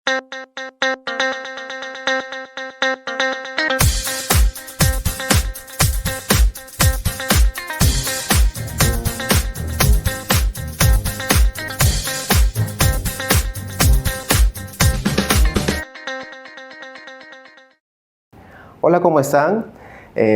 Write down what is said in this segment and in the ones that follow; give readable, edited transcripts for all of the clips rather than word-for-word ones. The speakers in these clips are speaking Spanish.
Hola, ¿cómo están?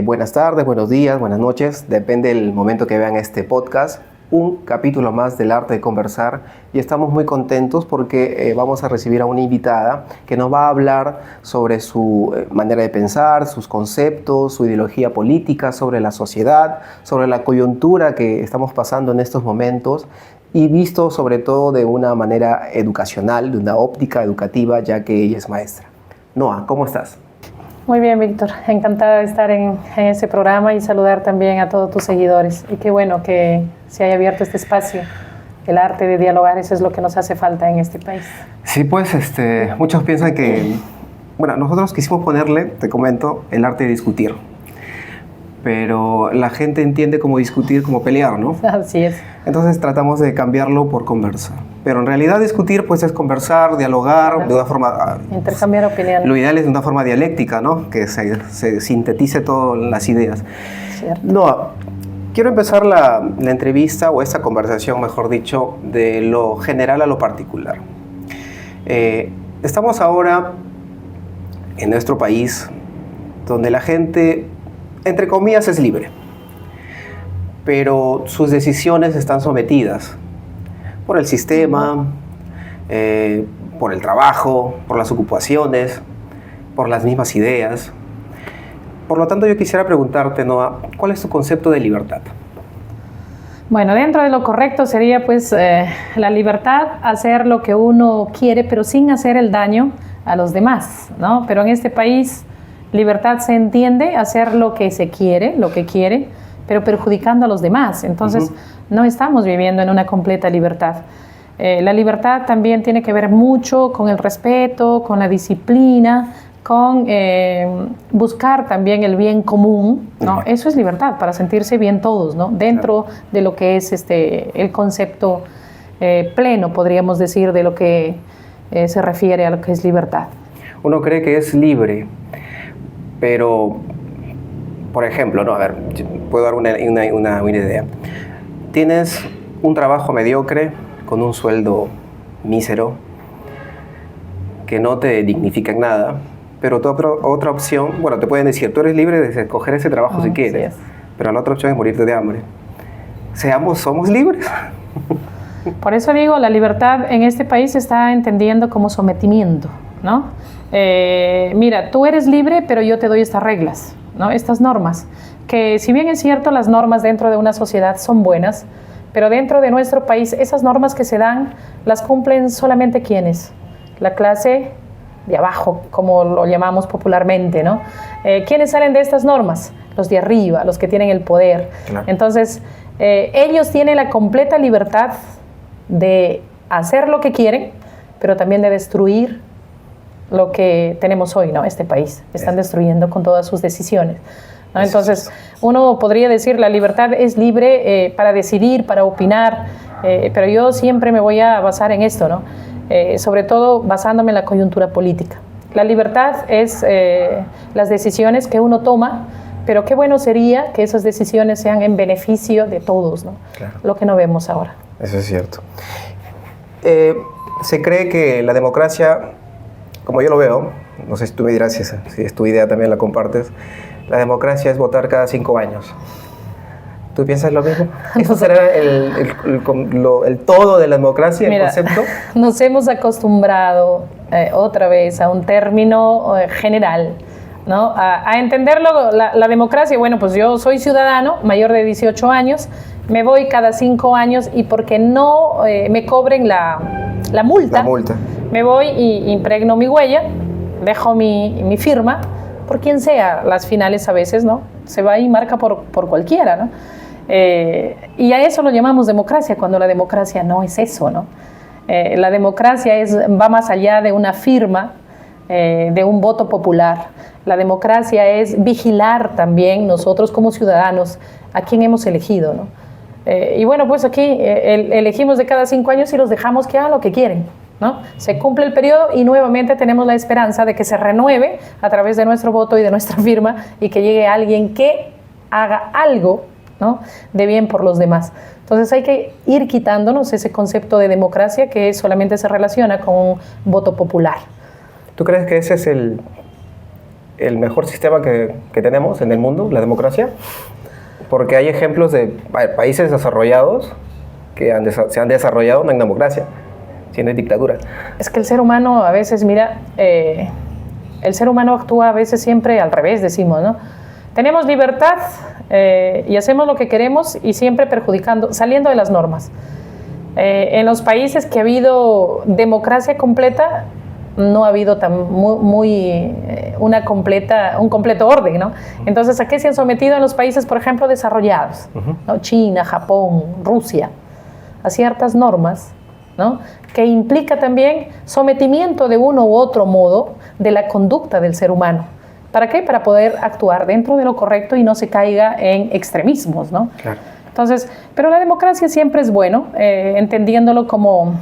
Buenas tardes, buenos días, buenas noches, depende del momento que vean este podcast. Un capítulo más del arte de conversar y estamos muy contentos porque vamos a recibir a una invitada que nos va a hablar sobre su manera de pensar, sus conceptos, su ideología política, sobre la sociedad, sobre la coyuntura que estamos pasando en estos momentos y visto sobre todo de una manera educacional, de una óptica educativa, ya que ella es maestra. Noa, ¿cómo estás? Muy bien, Víctor. Encantada de estar en ese programa y saludar también a todos tus seguidores. Y qué bueno que se haya abierto este espacio. El arte de dialogar, eso es lo que nos hace falta en este país. Sí, pues muchos piensan que... Bueno, nosotros quisimos ponerle, te comento, el arte de discutir. Pero la gente entiende como discutir como pelear, ¿no? Así es. Entonces tratamos de cambiarlo por conversar. Pero en realidad discutir pues es conversar, dialogar, claro, de una forma... Intercambiar opiniones. Lo ideal es de una forma dialéctica, ¿no? Que se sintetice todas las ideas. Cierto. No, quiero empezar la entrevista o esta conversación, mejor dicho, de lo general a lo particular. Estamos ahora en nuestro país donde la gente, entre comillas, es libre, pero sus decisiones están sometidas por el sistema, por el trabajo, por las ocupaciones, por las mismas ideas. Por lo tanto, yo quisiera preguntarte, Noa, ¿cuál es tu concepto de libertad? Bueno, dentro de lo correcto sería pues la libertad, hacer lo que uno quiere, pero sin hacer el daño a los demás, ¿no? Pero en este país, libertad se entiende hacer lo que se quiere, lo que quiere, pero perjudicando a los demás. Entonces, no estamos viviendo en una completa libertad. La libertad también tiene que ver mucho con el respeto, con la disciplina, con buscar también el bien común, ¿no? Eso es libertad, para sentirse bien todos, ¿no? Dentro de lo que es el concepto pleno, podríamos decir, de lo que se refiere a lo que es libertad. Uno cree que es libre, pero, por ejemplo, ¿no? A ver, puedo dar una idea. Tienes un trabajo mediocre con un sueldo mísero que no te dignifica en nada, pero tu otra opción, bueno, te pueden decir, tú eres libre de escoger ese trabajo si quieres, pero la otra opción es morirte de hambre. ¿Somos libres? Por eso digo, la libertad en este país se está entendiendo como sometimiento, ¿no? Mira, tú eres libre, pero yo te doy estas reglas, ¿no? Estas normas, que si bien es cierto, las normas dentro de una sociedad son buenas, pero dentro de nuestro país, esas normas que se dan, las cumplen solamente ¿quiénes? La clase de abajo, como lo llamamos popularmente, ¿no? ¿Quiénes salen de estas normas? Los de arriba, los que tienen el poder. Claro. Entonces, ellos tienen la completa libertad de hacer lo que quieren, pero también de destruir lo que tenemos hoy, ¿no? Este país. Están destruyendo con todas sus decisiones, ¿no? Entonces, uno podría decir la libertad es libre para decidir, para opinar, pero yo siempre me voy a basar en esto, ¿no? Sobre todo basándome en la coyuntura política. La libertad es las decisiones que uno toma, pero qué bueno sería que esas decisiones sean en beneficio de todos, ¿no? Claro. Lo que no vemos ahora. Eso es cierto. Se cree que la democracia, como yo lo veo, no sé si tú me dirás si es tu idea, también la compartes, la democracia es votar cada 5 años. ¿Tú piensas lo mismo? ¿Eso será el todo de la democracia, el concepto? Nos hemos acostumbrado otra vez a un término general, ¿no? A entenderlo, la democracia. Bueno, pues yo soy ciudadano, mayor de 18 años, me voy cada 5 años y porque no me cobren la multa, me voy y impregno mi huella, dejo mi firma, por quien sea, las finales a veces, ¿no? Se va y marca por cualquiera, ¿no? Y a eso lo llamamos democracia, cuando la democracia no es eso, ¿no? La democracia va más allá de una firma, de un voto popular. La democracia es vigilar también nosotros como ciudadanos a quién hemos elegido, ¿no? Y bueno, pues aquí elegimos de cada 5 años y los dejamos que hagan lo que quieren. ¿no? Se cumple el periodo y nuevamente tenemos la esperanza de que se renueve a través de nuestro voto y de nuestra firma y que llegue alguien que haga algo, ¿no?, de bien por los demás. Entonces hay que ir quitándonos ese concepto de democracia que solamente se relaciona con un voto popular. ¿Tú crees que ese es el mejor sistema que tenemos en el mundo, la democracia? Porque hay ejemplos de países desarrollados que se han desarrollado en democracia, siendo dictadura. Es que el ser humano a veces, mira, el ser humano actúa a veces siempre al revés, decimos, ¿no? Tenemos libertad y hacemos lo que queremos y siempre perjudicando, saliendo de las normas. En los países que ha habido democracia completa, no ha habido un completo orden, ¿no? Entonces, ¿a qué se han sometido en los países, por ejemplo, desarrollados? ¿No? China, Japón, Rusia, a ciertas normas, ¿no?, que implica también sometimiento de uno u otro modo de la conducta del ser humano. ¿Para qué? Para poder actuar dentro de lo correcto y no se caiga en extremismos, ¿no? Claro. Entonces, pero la democracia siempre es bueno, entendiéndolo como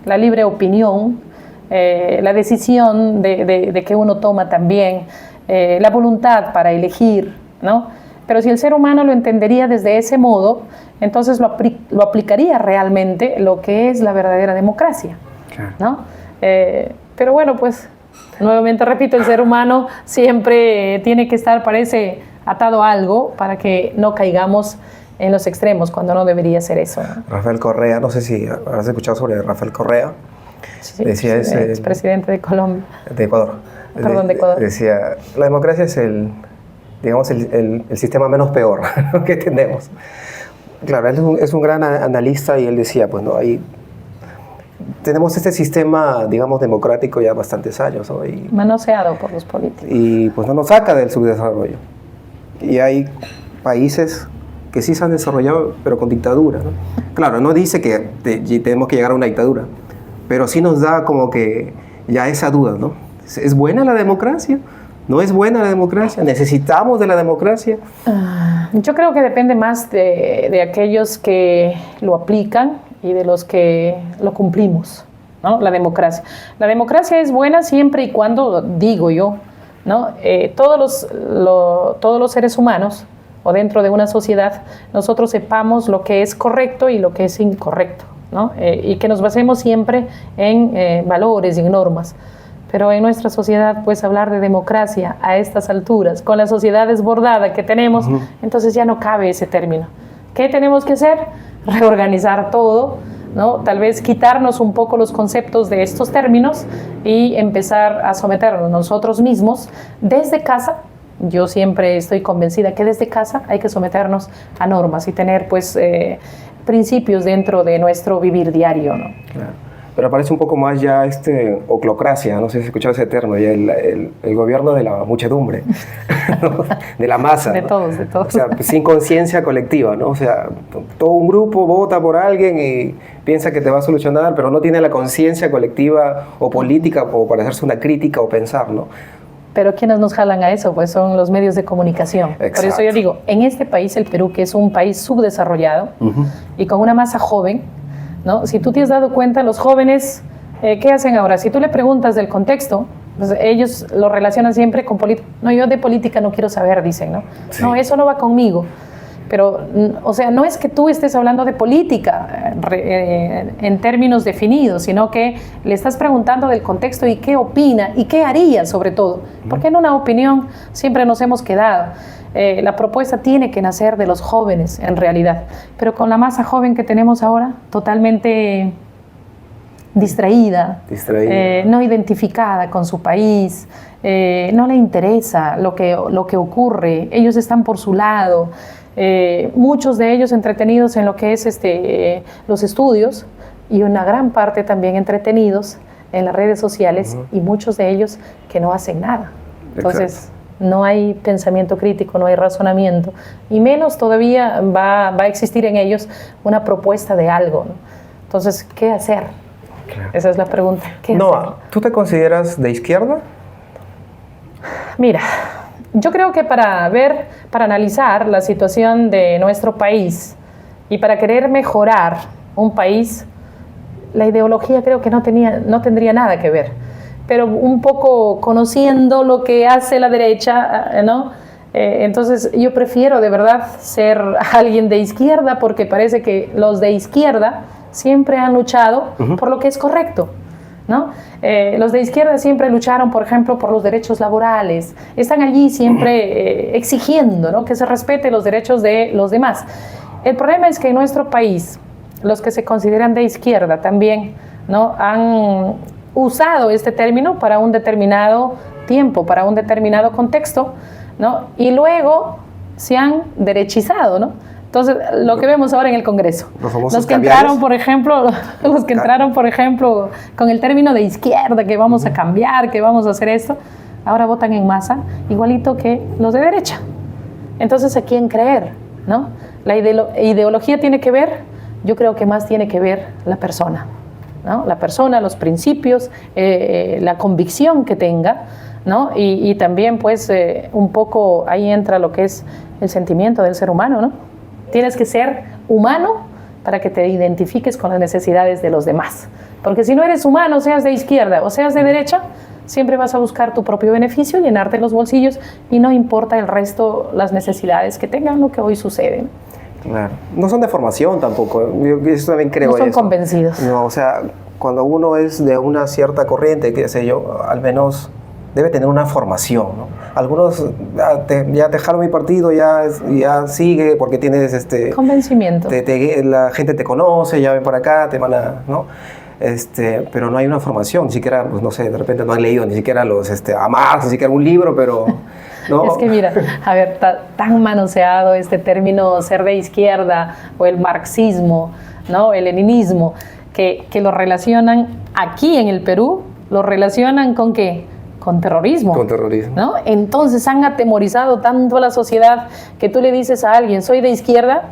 la libre opinión, la decisión de que uno toma también, la voluntad para elegir, ¿no? Pero si el ser humano lo entendería desde ese modo, entonces lo aplicaría realmente lo que es la verdadera democracia, claro, ¿no? Pero bueno, pues, nuevamente repito, el ser humano siempre tiene que estar, parece, atado a algo para que no caigamos en los extremos, cuando no debería ser eso, ¿no? Rafael Correa, no sé si has escuchado sobre Rafael Correa. Sí, decía es presidente de Colombia. De Ecuador. Perdón, de Ecuador. Decía, la democracia es el sistema menos peor que tenemos. Claro, él es un gran analista y él decía, pues no, tenemos este sistema, digamos, democrático ya bastantes años, ¿no? Manoseado por los políticos. Y pues no nos saca del subdesarrollo. Y hay países que sí se han desarrollado, pero con dictadura, ¿no? Claro, no dice que tenemos que llegar a una dictadura, pero sí nos da como que ya esa duda, ¿no? ¿Es buena la democracia? ¿No es buena la democracia? ¿Necesitamos de la democracia? Yo creo que depende más de aquellos que lo aplican y de los que lo cumplimos, ¿no? La democracia. La democracia es buena siempre y cuando, digo yo, ¿no?, todos los seres humanos o dentro de una sociedad, nosotros sepamos lo que es correcto y lo que es incorrecto, ¿no? Y que nos basemos siempre en valores y en normas. Pero en nuestra sociedad, pues hablar de democracia a estas alturas, con la sociedad desbordada que tenemos, entonces ya no cabe ese término. ¿Qué tenemos que hacer? Reorganizar todo, ¿no? Tal vez quitarnos un poco los conceptos de estos términos y empezar a someternos nosotros mismos desde casa. Yo siempre estoy convencida que desde casa hay que someternos a normas y tener, pues, principios dentro de nuestro vivir diario, ¿no? Claro. Pero aparece un poco más ya oclocracia, no sé si has escuchado ese término, ya el gobierno de la muchedumbre, ¿no? De la masa. De ¿no? todos, de todos. O sea, sin conciencia colectiva, ¿no? O sea, todo un grupo vota por alguien y piensa que te va a solucionar, pero no tiene la conciencia colectiva o política como para hacerse una crítica o pensar, ¿no? Pero ¿quiénes nos jalan a eso? Pues son los medios de comunicación. Exacto. Por eso yo digo, en este país, el Perú, que es un país subdesarrollado y con una masa joven, ¿no? Si tú te has dado cuenta, los jóvenes, ¿qué hacen ahora? Si tú le preguntas del contexto, pues ellos lo relacionan siempre con política. No, yo de política no quiero saber, dicen, ¿no? Sí. No, eso no va conmigo. Pero, o sea, no es que tú estés hablando de política en términos definidos, sino que le estás preguntando del contexto y qué opina y qué haría sobre todo. Porque en una opinión siempre nos hemos quedado. La propuesta tiene que nacer de los jóvenes en realidad, pero con la masa joven que tenemos ahora, totalmente distraída. No identificada con su país, no le interesa lo que ocurre, ellos están por su lado. Muchos de ellos entretenidos en lo que es los estudios y una gran parte también entretenidos en las redes sociales y muchos de ellos que no hacen nada. Entonces, exacto, no hay pensamiento crítico, no hay razonamiento y menos todavía va a existir en ellos una propuesta de algo, ¿no? Entonces, ¿qué hacer? Claro. Esa es la pregunta. ¿Qué hacer? ¿Tú te consideras de izquierda? Mira, yo creo que para analizar la situación de nuestro país y para querer mejorar un país, la ideología creo que no tendría nada que ver. Pero un poco conociendo lo que hace la derecha, ¿no? Entonces yo prefiero de verdad ser alguien de izquierda, porque parece que los de izquierda siempre han luchado por lo que es correcto, ¿no? Los de izquierda siempre lucharon, por ejemplo, por los derechos laborales, están allí siempre exigiendo, ¿no?, que se respete los derechos de los demás. El problema es que en nuestro país los que se consideran de izquierda también, ¿no?, han usado este término para un determinado tiempo, para un determinado contexto, ¿no?, y luego se han derechizado, ¿no? Entonces, lo que vemos ahora en el Congreso, los que entraron, por ejemplo, con el término de izquierda, que vamos a cambiar, que vamos a hacer esto, ahora votan en masa, igualito que los de derecha. Entonces, ¿a quién creer, no? La ideología tiene que ver, yo creo que más tiene que ver la persona, ¿no? La persona, los principios, la convicción que tenga, ¿no? Y también, pues, un poco ahí entra lo que es el sentimiento del ser humano, ¿no? Tienes que ser humano para que te identifiques con las necesidades de los demás. Porque si no eres humano, seas de izquierda o seas de derecha, siempre vas a buscar tu propio beneficio, llenarte los bolsillos y no importa el resto, las necesidades que tengan, lo que hoy sucede. Claro. No son de formación tampoco. Yo eso también creo. No son eso. Convencidos. No, o sea, cuando uno es de una cierta corriente, qué sé yo, al menos debe tener una formación, ¿no? Algunos ya dejaron mi partido, ya sigue porque tienes convencimiento. La gente te conoce, ya ven por acá, te van a, ¿no? Pero no hay una formación, ni siquiera, pues no sé, de repente no han leído ni siquiera a Marx, ni siquiera un libro, pero ¿no? Es que mira, a ver, tan manoseado este término ser de izquierda o el marxismo, ¿no?, el leninismo, que lo relacionan aquí en el Perú, lo relacionan ¿con qué? Con terrorismo. Con terrorismo. ¿No? Entonces han atemorizado tanto a la sociedad que tú le dices a alguien, soy de izquierda,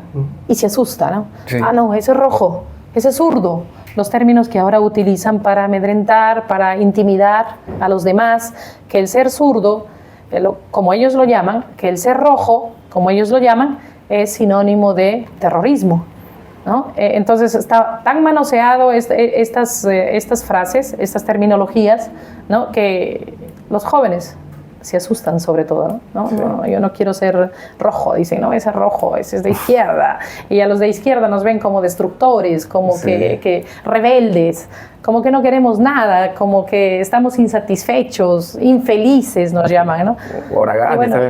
y se asusta, ¿no? Sí. Ah, no, ese es rojo, ese es zurdo. Los términos que ahora utilizan para amedrentar, para intimidar a los demás, que el ser zurdo, como ellos lo llaman, que el ser rojo, como ellos lo llaman, es sinónimo de terrorismo, ¿no? Entonces está tan manoseado estas frases, estas terminologías, ¿no?, que los jóvenes se asustan sobre todo, ¿no? Sí. No, yo no quiero ser rojo, dicen, no, ese es rojo, ese es de izquierda. Y a los de izquierda nos ven como destructores, como sí, que rebeldes, como que no queremos nada, como que estamos insatisfechos, infelices nos llaman, ¿no?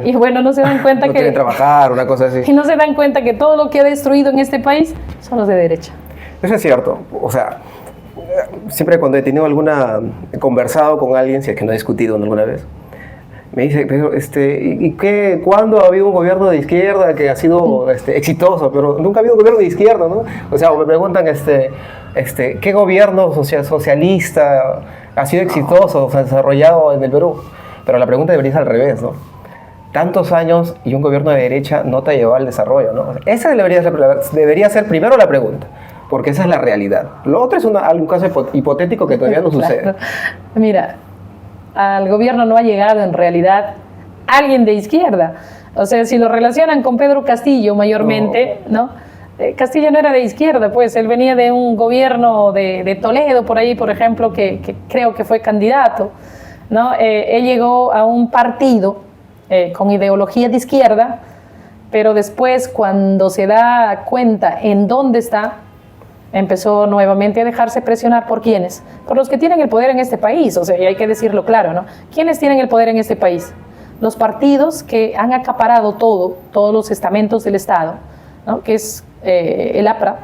Y bueno, no se dan cuenta no que... quieren trabajar, una cosa así. Y no se dan cuenta que todo lo que ha destruido en este país son los de derecha. Eso es cierto, o sea, siempre cuando he conversado con alguien, si es que no he discutido alguna vez, me dice, pero ¿cuándo ha habido un gobierno de izquierda que ha sido exitoso? Pero nunca ha habido un gobierno de izquierda, ¿no? O sea, me preguntan, ¿qué gobierno socialista ha sido exitoso, o sea, desarrollado en el Perú? Pero la pregunta debería ser al revés, ¿no? Tantos años y un gobierno de derecha no te ha llevado al desarrollo, ¿no? Esa debería ser primero la pregunta, porque esa es la realidad. Lo otro es algún caso hipotético que todavía no sucede. Claro. Mira, al gobierno no ha llegado en realidad alguien de izquierda. O sea, si lo relacionan con Pedro Castillo mayormente, ¿no? Castillo no era de izquierda, pues él venía de un gobierno de Toledo, por ahí, por ejemplo, que creo que fue candidato, ¿no? Él llegó a un partido con ideología de izquierda, pero después, cuando se da cuenta en dónde está, empezó nuevamente a dejarse presionar ¿por quiénes? Por los que tienen el poder en este país, o sea, y hay que decirlo claro, ¿no? ¿Quiénes tienen el poder en este país? Los partidos que han acaparado todos los estamentos del Estado, ¿no? Que es el APRA,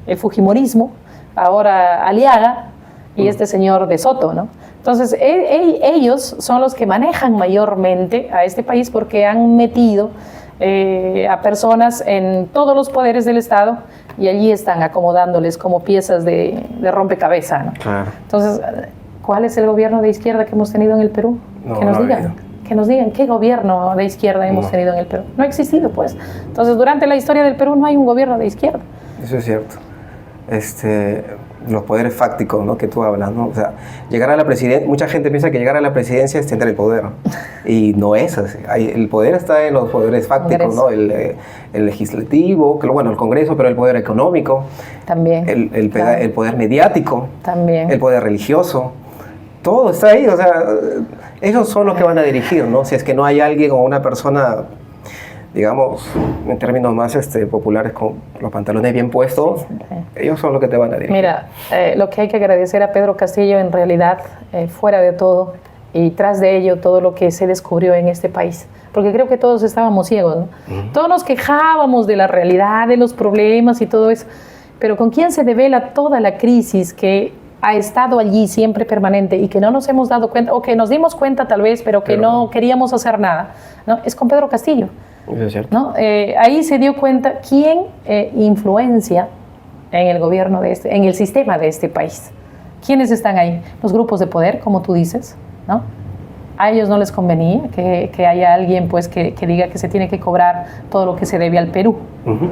el Fujimorismo, ahora Aliaga y este señor de Soto, ¿no? Entonces, ellos son los que manejan mayormente a este país porque han metido a personas en todos los poderes del Estado y allí están acomodándoles como piezas de rompecabezas, ¿no? Claro. Entonces, ¿cuál es el gobierno de izquierda que hemos tenido en el Perú? Que nos digan qué gobierno de izquierda hemos tenido en el Perú. No ha existido, pues. Entonces, durante la historia del Perú no hay un gobierno de izquierda. Eso es cierto. los poderes fácticos, ¿no? Que tú hablas, ¿no? O sea, llegar a la presidencia, mucha gente piensa que llegar a la presidencia es tener el poder, y no es así. El poder está en los poderes fácticos, ¿no? El legislativo, bueno, el Congreso, pero el poder económico, también, el poder mediático, también, el poder religioso, todo está ahí. O sea, ellos son los que van a dirigir, ¿no? Si es que no hay alguien o una persona, digamos, en términos más populares, con los pantalones bien puestos, ellos son los que te van a dirigir. Mira, lo que hay que agradecer a Pedro Castillo, en realidad, fuera de todo, y tras de ello, todo lo que se descubrió en este país. Porque creo que todos estábamos ciegos, ¿no? Todos nos quejábamos de la realidad, de los problemas y todo eso, pero ¿con quién se devela toda la crisis que ha estado allí siempre permanente y que no nos hemos dado cuenta, o que nos dimos cuenta tal vez, pero que no queríamos hacer nada, ¿no? Es con Pedro Castillo. Es cierto. ¿No? Ahí se dio cuenta quién influencia en el gobierno en el sistema de este país. ¿Quiénes están ahí? Los grupos de poder, como tú dices, ¿no? A ellos no les convenía que haya alguien, pues, que diga que se tiene que cobrar todo lo que se debe al Perú,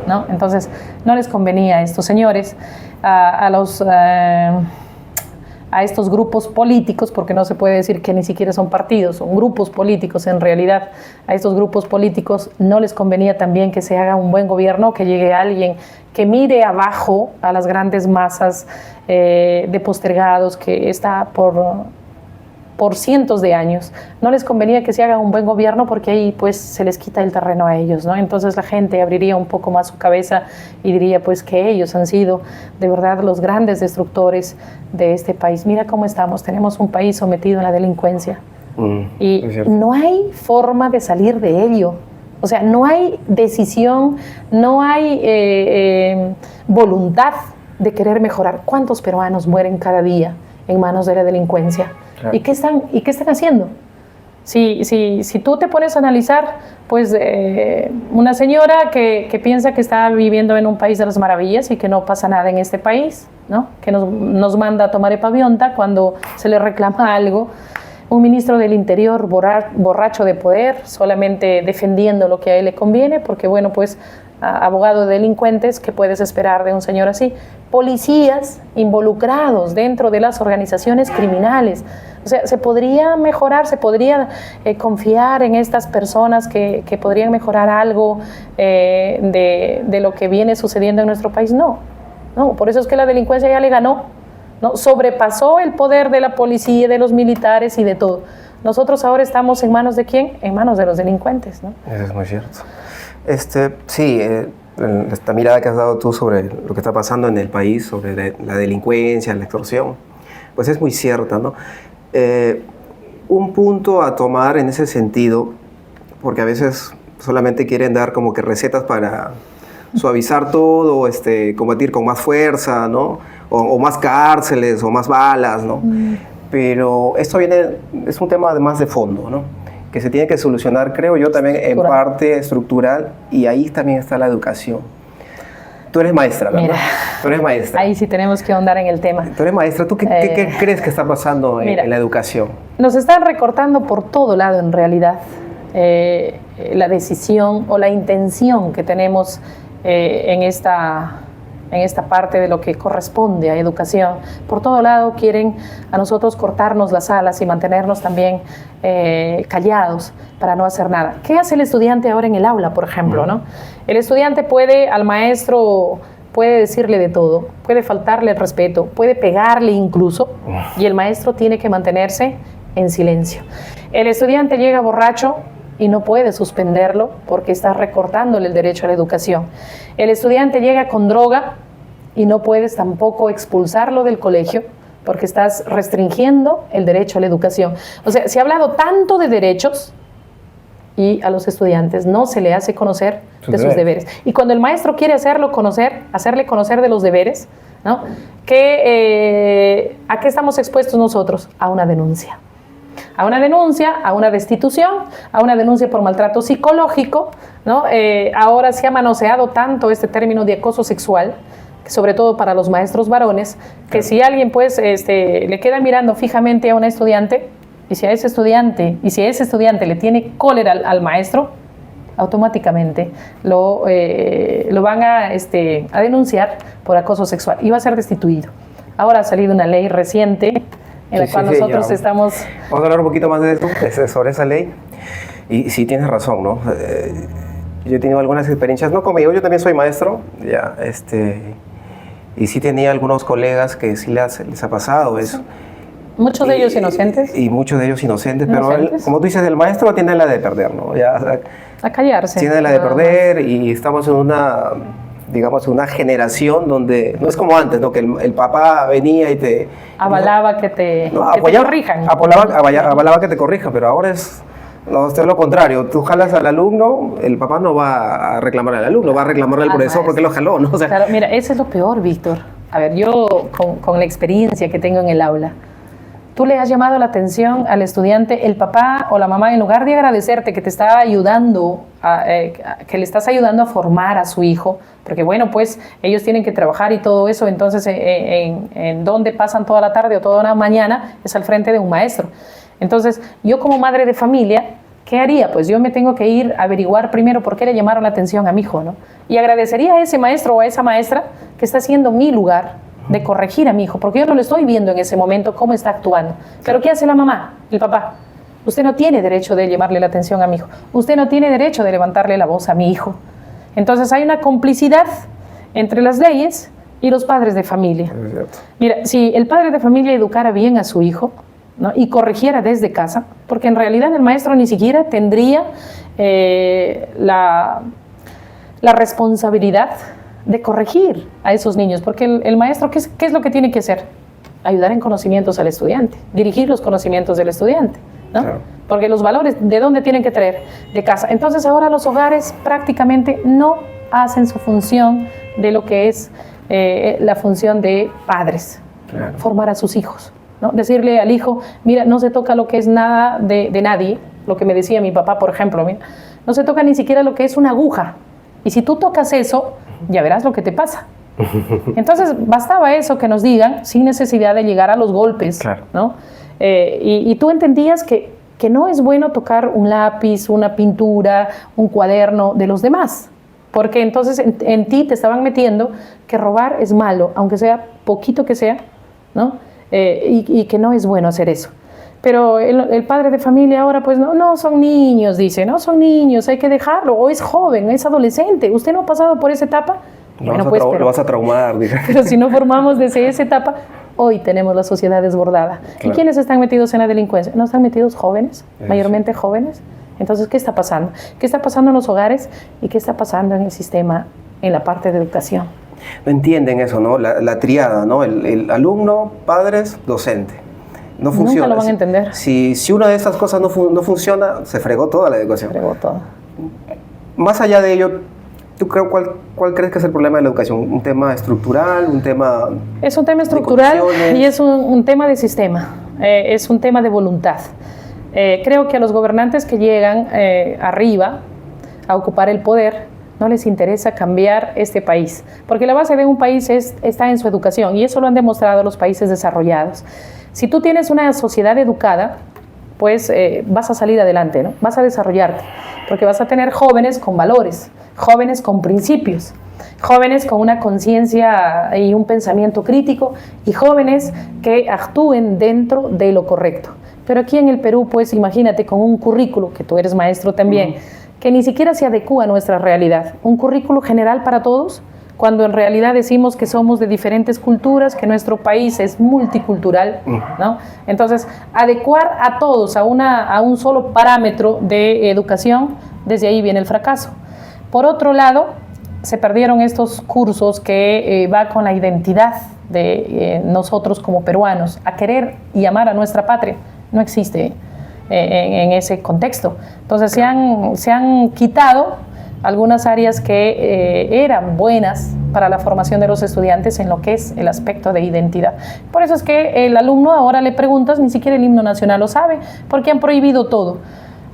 ¿no? Entonces, no les convenía a estos señores, a estos grupos políticos, porque no se puede decir que ni siquiera son partidos, son grupos políticos en realidad. A estos grupos políticos no les convenía también que se haga un buen gobierno, que llegue alguien que mire abajo a las grandes masas de postergados que está por cientos de años. No les convenía que se haga un buen gobierno porque ahí pues se les quita el terreno a ellos, ¿no? Entonces la gente abriría un poco más su cabeza y diría pues que ellos han sido de verdad los grandes destructores de este país. Mira cómo estamos, tenemos un país sometido a la delincuencia y no hay forma de salir de ello. O sea, no hay decisión, no hay voluntad de querer mejorar. ¿Cuántos peruanos mueren cada día en manos de la delincuencia? Claro. ¿Y qué están haciendo? Si tú te pones a analizar, pues una señora que piensa que está viviendo en un país de las maravillas y que no pasa nada en este país, ¿no? Que nos manda a tomar epavionta cuando se le reclama algo. Un ministro del Interior borracho de poder, solamente defendiendo lo que a él le conviene, porque bueno, pues abogado de delincuentes, ¿qué puedes esperar de un señor así? Policías involucrados dentro de las organizaciones criminales. O sea, se podría mejorar, se podría confiar en estas personas que podrían mejorar algo de lo que viene sucediendo en nuestro país. No, por eso es que la delincuencia ya le ganó, ¿no? Sobrepasó el poder de la policía, de los militares y de todo. Nosotros ahora estamos en manos de ¿quién? En manos de los delincuentes, ¿no? Eso es muy cierto. Sí, esta mirada que has dado tú sobre lo que está pasando en el país, sobre la delincuencia, la extorsión, pues es muy cierta, ¿no? Un punto a tomar en ese sentido, porque a veces solamente quieren dar como que recetas para suavizar todo, combatir con más fuerza, ¿no? O más cárceles, o más balas, ¿no? Pero esto es un tema más de fondo, ¿no? Que se tiene que solucionar, creo yo, también en parte estructural, y ahí también está la educación. Tú eres maestra, ¿verdad? Mira, tú eres maestra. Ahí sí tenemos que ahondar en el tema. Tú eres maestra. ¿Tú qué crees que está pasando en la educación? Nos están recortando por todo lado, en realidad, la decisión o la intención que tenemos en esta parte de lo que corresponde a educación. Por todo lado quieren a nosotros cortarnos las alas y mantenernos también callados para no hacer nada. ¿Qué hace el estudiante ahora en el aula, por ejemplo, ¿no? El estudiante al maestro puede decirle de todo, puede faltarle el respeto, puede pegarle incluso, y el maestro tiene que mantenerse en silencio. El estudiante llega borracho y no puede suspenderlo porque está recortándole el derecho a la educación. El estudiante llega con droga y no puedes tampoco expulsarlo del colegio porque estás restringiendo el derecho a la educación. O sea, se ha hablado tanto de derechos y a los estudiantes no se le hace conocer de sus deberes. Y cuando el maestro quiere hacerle conocer de los deberes, ¿no? ¿A qué estamos expuestos nosotros? A una denuncia. A una denuncia, a una destitución, a una denuncia por maltrato psicológico, ¿no? Ahora se ha manoseado tanto este término de acoso sexual, sobre todo para los maestros varones, que si alguien pues le queda mirando fijamente a un estudiante, y si a ese estudiante le tiene cólera al maestro, automáticamente lo van a denunciar por acoso sexual y va a ser destituido. Ahora ha salido una ley reciente en la cual nosotros estamos... Vamos a hablar un poquito más de esto, sobre esa ley. Y sí tienes razón, ¿no? Yo he tenido algunas experiencias, no conmigo, yo también soy maestro, ya, y sí tenía algunos colegas que sí les ha pasado eso. Muchos de ellos inocentes. Y muchos de ellos inocentes, pero como tú dices, el maestro tiene la de perder, ¿no? Ya, a callarse. Tiene la de perder y estamos en una, digamos, una generación donde no es como antes, ¿no? Que el papá venía y te... Avalaba ¿no? que te corrijan. Avalaba que te corrijan, pero ahora es... No, es lo contrario. Tú jalas al alumno, el papá no va a reclamar al alumno, va a reclamar al profesor porque lo jaló, ¿no? O sea, claro, mira, eso es lo peor, Víctor. A ver, yo con la experiencia que tengo en el aula, tú le has llamado la atención al estudiante, el papá o la mamá, en lugar de agradecerte que te está ayudando, que le estás ayudando a formar a su hijo, porque bueno, pues ellos tienen que trabajar y todo eso, entonces en donde pasan toda la tarde o toda una mañana es al frente de un maestro. Entonces, yo como madre de familia, ¿qué haría? Pues yo me tengo que ir a averiguar primero por qué le llamaron la atención a mi hijo, ¿no? Y agradecería a ese maestro o a esa maestra que está haciendo mi lugar de corregir a mi hijo, porque yo no lo estoy viendo en ese momento cómo está actuando. Pero ¿qué hace la mamá, el papá? Usted no tiene derecho de llamarle la atención a mi hijo. Usted no tiene derecho de levantarle la voz a mi hijo. Entonces hay una complicidad entre las leyes y los padres de familia. Mira, si el padre de familia educara bien a su hijo, ¿no? Y corrigiera desde casa, porque en realidad el maestro ni siquiera tendría la responsabilidad de corregir a esos niños, porque el maestro, ¿qué es lo que tiene que hacer? Ayudar en conocimientos al estudiante, dirigir los conocimientos del estudiante, ¿no? Claro. Porque los valores, ¿de dónde tienen que traer? De casa. Entonces ahora los hogares prácticamente no hacen su función de lo que es la función de padres, claro. Formar a sus hijos, ¿no? Decirle al hijo, mira, no se toca lo que es nada de nadie, lo que me decía mi papá, por ejemplo, mira, no se toca ni siquiera lo que es una aguja, y si tú tocas eso, ya verás lo que te pasa. Entonces, bastaba eso que nos digan, sin necesidad de llegar a los golpes, claro. ¿No? Y tú entendías que no es bueno tocar un lápiz, una pintura, un cuaderno de los demás, porque entonces en ti te estaban metiendo que robar es malo, aunque sea poquito que sea, ¿no? Y que no es bueno hacer eso. Pero el padre de familia ahora, pues no son niños, dice, no son niños, hay que dejarlo, o es joven, es adolescente, usted no ha pasado por esa etapa, lo vas a traumar. Dice. Pero si no formamos desde esa etapa, hoy tenemos la sociedad desbordada. Claro. ¿Y quiénes están metidos en la delincuencia? ¿No están metidos jóvenes, mayormente jóvenes? Entonces, ¿qué está pasando? ¿Qué está pasando en los hogares y qué está pasando en el sistema, en la parte de educación? No entienden eso, ¿no? La triada, ¿no? El alumno, padres, docente. No funciona. Nunca lo van a entender. Si una de esas cosas no funciona, se fregó toda la educación. Se fregó todo. Más allá de ello, ¿tú cuál crees que es el problema de la educación? ¿Un tema estructural? ¿Un tema...? Es un tema estructural y es un tema de sistema. Es un tema de voluntad. Creo que a los gobernantes que llegan arriba a ocupar el poder, no les interesa cambiar este país, porque la base de un país está en su educación, y eso lo han demostrado los países desarrollados. Si tú tienes una sociedad educada, pues vas a salir adelante, ¿no? Vas a desarrollarte, porque vas a tener jóvenes con valores, jóvenes con principios, jóvenes con una conciencia y un pensamiento crítico, y jóvenes que actúen dentro de lo correcto. Pero aquí en el Perú, pues imagínate, con un currículo, que tú eres maestro también, que ni siquiera se adecúa a nuestra realidad, un currículo general para todos, cuando en realidad decimos que somos de diferentes culturas, que nuestro país es multicultural, ¿no? Entonces, adecuar a todos a un solo parámetro de educación, desde ahí viene el fracaso. Por otro lado, se perdieron estos cursos que va con la identidad de nosotros como peruanos, a querer y amar a nuestra patria. No existe en ese contexto. Entonces se han quitado algunas áreas que eran buenas para la formación de los estudiantes en lo que es el aspecto de identidad. Por eso es que el alumno ahora le preguntas, ni siquiera el himno nacional lo sabe, porque han prohibido todo.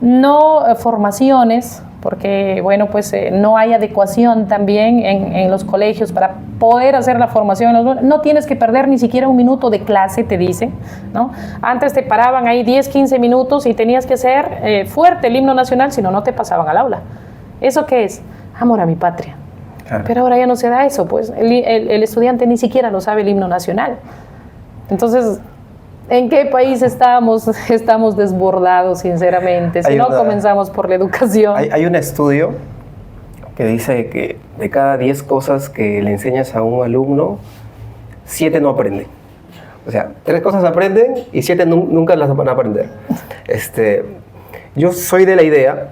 No formaciones, porque bueno, pues no hay adecuación también en los colegios para poder hacer la formación. No tienes que perder ni siquiera un minuto de clase, te dicen, ¿no? Antes te paraban ahí 10, 15 minutos y tenías que hacer fuerte el himno nacional, si no te pasaban al aula. ¿Eso qué es? Amor a mi patria. Claro. Pero ahora ya no se da eso, pues el estudiante ni siquiera lo sabe el himno nacional. Entonces, ¿en qué país estamos? Estamos desbordados, sinceramente, si no comenzamos por la educación. Hay un estudio que dice que de cada 10 cosas que le enseñas a un alumno, 7 no aprenden. O sea, 3 cosas aprenden y 7 nunca las van a aprender. Yo soy de la idea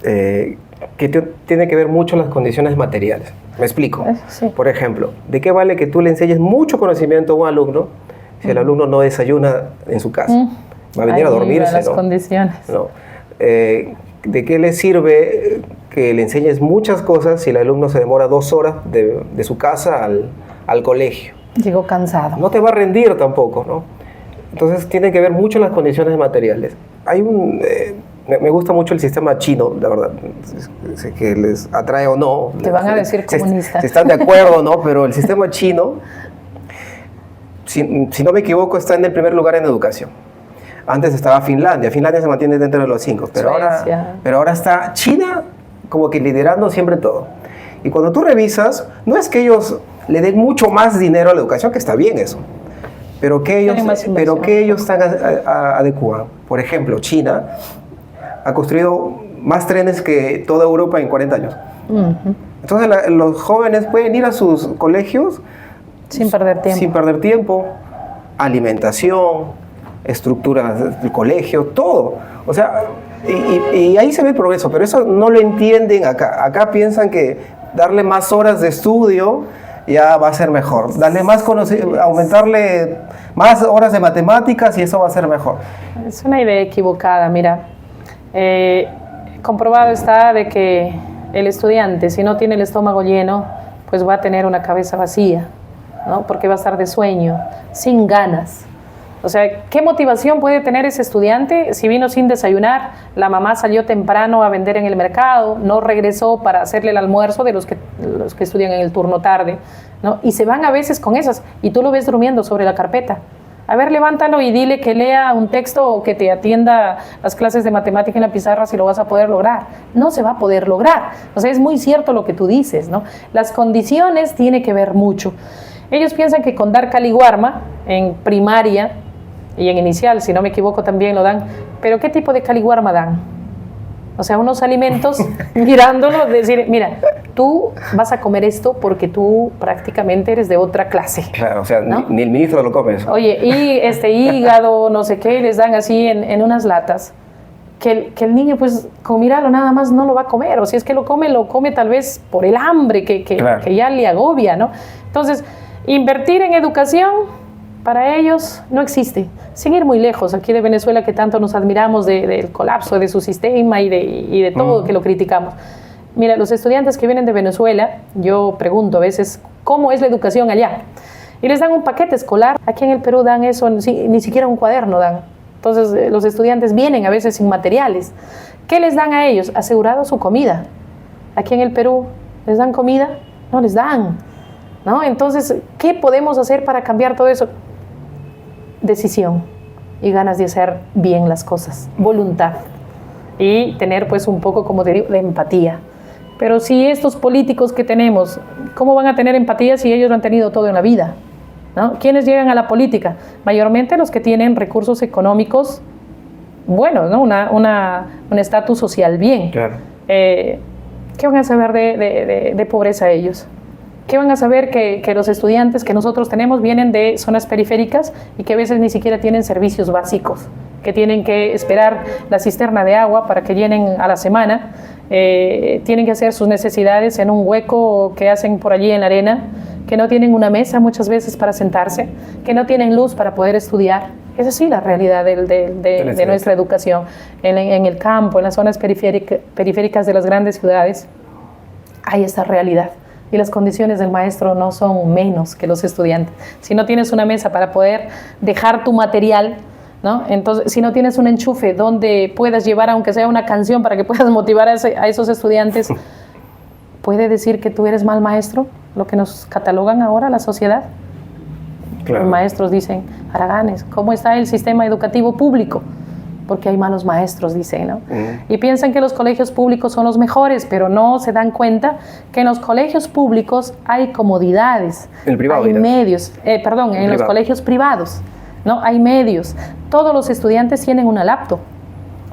que tiene que ver mucho las condiciones materiales. Me explico. Sí. Por ejemplo, ¿de qué vale que tú le enseñes mucho conocimiento a un alumno si el alumno no desayuna en su casa? Va a venir a dormirse, las ¿no? Condiciones. No. ¿De qué le sirve que le enseñes muchas cosas si el alumno se demora 2 horas de su casa al colegio? Llegó cansado. No te va a rendir tampoco, ¿no? Entonces tienen que ver mucho las condiciones materiales. Me gusta mucho el sistema chino, la verdad, que les atrae o no. Te van a decir comunista. Si están de acuerdo o no, pero el sistema chino, si no me equivoco, está en el primer lugar en educación. Antes estaba Finlandia. Finlandia se mantiene dentro de los 5, pero ahora está China como que liderando siempre todo. Y cuando tú revisas, no es que ellos le den mucho más dinero a la educación, que está bien eso, pero que ellos están adecuando. Por ejemplo, China ha construido más trenes que toda Europa en 40 años. Entonces los jóvenes pueden ir a sus colegios sin perder tiempo. Alimentación, estructuras del colegio, todo. O sea, y ahí se ve el progreso, pero eso no lo entienden acá. Acá piensan que darle más horas de estudio ya va a ser mejor. Darle más aumentarle más horas de matemáticas y eso va a ser mejor. Es una idea equivocada, mira. Comprobado está de que el estudiante, si no tiene el estómago lleno, pues va a tener una cabeza vacía, ¿no? Porque va a estar de sueño, sin ganas. O sea, ¿qué motivación puede tener ese estudiante si vino sin desayunar? La mamá salió temprano a vender en el mercado, no regresó para hacerle el almuerzo de los que estudian en el turno tarde, ¿no? Y se van a veces con esas, y tú lo ves durmiendo sobre la carpeta. A ver, levántalo y dile que lea un texto o que te atienda las clases de matemática en la pizarra si lo vas a poder lograr. No se va a poder lograr. O sea, es muy cierto lo que tú dices, ¿no? Las condiciones tienen que ver mucho. Ellos piensan que con dar caliwarma en primaria y en inicial, si no me equivoco, también lo dan. Pero ¿qué tipo de caliwarma dan? O sea, unos alimentos, mirándolo, decir, mira, tú vas a comer esto porque tú prácticamente eres de otra clase. Claro, o sea, ¿no? ni el ministro lo come eso. Oye, y hígado, no sé qué, les dan así en unas latas, que el niño, pues, con mirarlo nada más no lo va a comer. O si es que lo come tal vez por el hambre que ya le agobia, ¿no? Entonces, invertir en educación para ellos no existe. Sin ir muy lejos, aquí de Venezuela, que tanto nos admiramos del colapso de su sistema y de todo que lo criticamos. Mira, los estudiantes que vienen de Venezuela, yo pregunto a veces, ¿cómo es la educación allá? Y les dan un paquete escolar. Aquí en el Perú dan eso, ni siquiera un cuaderno dan. Entonces, los estudiantes vienen a veces sin materiales. ¿Qué les dan a ellos? Asegurado su comida. Aquí en el Perú, ¿les dan comida? No les dan, ¿no? Entonces, ¿qué podemos hacer para cambiar todo eso? Decisión y ganas de hacer bien las cosas, voluntad y tener pues un poco, como te digo, de empatía. Pero si estos políticos que tenemos, ¿cómo van a tener empatía si ellos lo han tenido todo en la vida? ¿No? ¿Quiénes llegan a la política? Mayormente los que tienen recursos económicos buenos, ¿no? Un estatus social bien. Claro. ¿Qué van a saber de pobreza ellos? ¿Qué van a saber que los estudiantes que nosotros tenemos vienen de zonas periféricas y que a veces ni siquiera tienen servicios básicos, que tienen que esperar la cisterna de agua para que llenen a la semana, tienen que hacer sus necesidades en un hueco que hacen por allí en la arena, que no tienen una mesa muchas veces para sentarse, que no tienen luz para poder estudiar? Es así la realidad de nuestra educación. En el campo, en las zonas periféricas de las grandes ciudades, hay esta realidad. Y las condiciones del maestro no son menos que los estudiantes. Si no tienes una mesa para poder dejar tu material, ¿no? Entonces, si no tienes un enchufe donde puedas llevar, aunque sea una canción, para que puedas motivar a esos estudiantes, ¿puede decir que tú eres mal maestro? Lo que nos catalogan ahora la sociedad. Claro. Los maestros dicen, haraganes, ¿cómo está el sistema educativo público? porque hay malos maestros, dicen, ¿no? Y piensan que los colegios públicos son los mejores, pero no se dan cuenta que en los colegios públicos hay comodidades, el privado, hay medios, en los colegios privados, ¿no? Hay medios. Todos los estudiantes tienen una laptop,